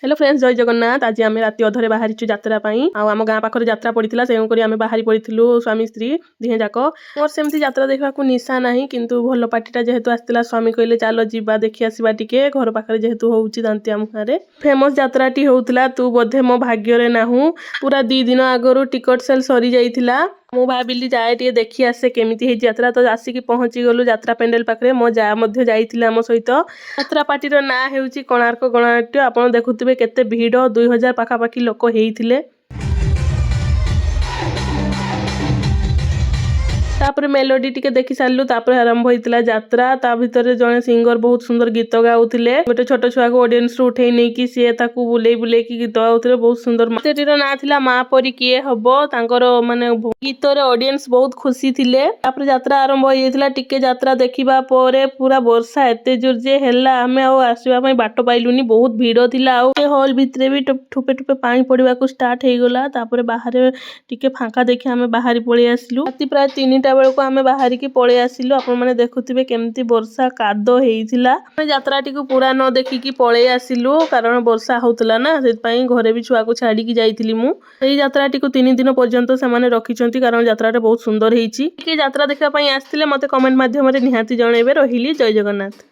Hello friends जय जगन्नाथ। आज आम राति अधरे बाहरी यात्रा आम गाँ पाखे यात्रा पड़ता से बाहरी पड़ू स्वामी स्त्री दिहे जाक। मोर सेमती यात्रा देखा निशा ना किंतु भल पार्टीटा जेहेतु आसला स्वामी कहले चलो जीवा देखी आसवा टिके घर पाखे जेहेतु होउची दांतिया मुहारे फेमस यात्राटी होउतला तू बोधे मो भाग्य नाहू। पूरा 2 दिन आगु टिकट सेल सरी जाइथिला। मु भाविली जाए टे देखी आसे केमिति हे यात्रा तो आसिक पहुंची गलु यात्रा पेंडेल पाखे मो जा मध्य जाइथिला आम सहित। यात्रा पार्टीर ना हेउची कोणार्क गणनाट्य। आपण देखुथिबे केते भीड़ 2000 पाखापाखी लोक हेइथिले। तापर मेलोडी टिके देखी सारू आरंभ होता यात्रा। ता भितर जड़े सिंगर बहुत सुंदर गीत गाउथिले। गोटे छोट छुआ को ऑडियंस रू उठे नहीं कि सी ताकू बुले बुले की गीत गाउथिले बहुत सुंदर। सेटीर ना थिला माँ परी किए हबो तांकर माने गीत रे ऑडियंस बहुत खुशी थिले। तापर यात्रा आरंभ हो जाइथिला। टिके यात्रा देखिबा परे पूरा वर्षा एते जोर जे हेला हमें आ आसीबा पई बाट पाइलुनी। बहुत भीड़ थिला। आ हॉल भितरे भी ठुपे ठुपे पानी पड़िबा को स्टार्ट हे गला। तापर बाहर टिके फांका देखि हमें बाहरी पळी आसिलु। राति प्राय 3टा बेलको आमे बाहरी की पळे आसिलु। आपण माने देखुथिबे केमती वर्षा कादो हेइथिला। आमे यात्राटी को पूरा न देखि की पळे आसिलु कारण वर्षा होतला ना सेत पई घरे भी छुआ को छाडी की जाइथिली मु। एई यात्राटी को 3 दिन पर्यंत से माने रखिचंती कारण यात्राटा बहुत सुंदर हेइची। की यात्रा देखा पई आस्थिले मते कमेंट माध्यम रे निहाती जणेबे। रहिली जय जगन्नाथ।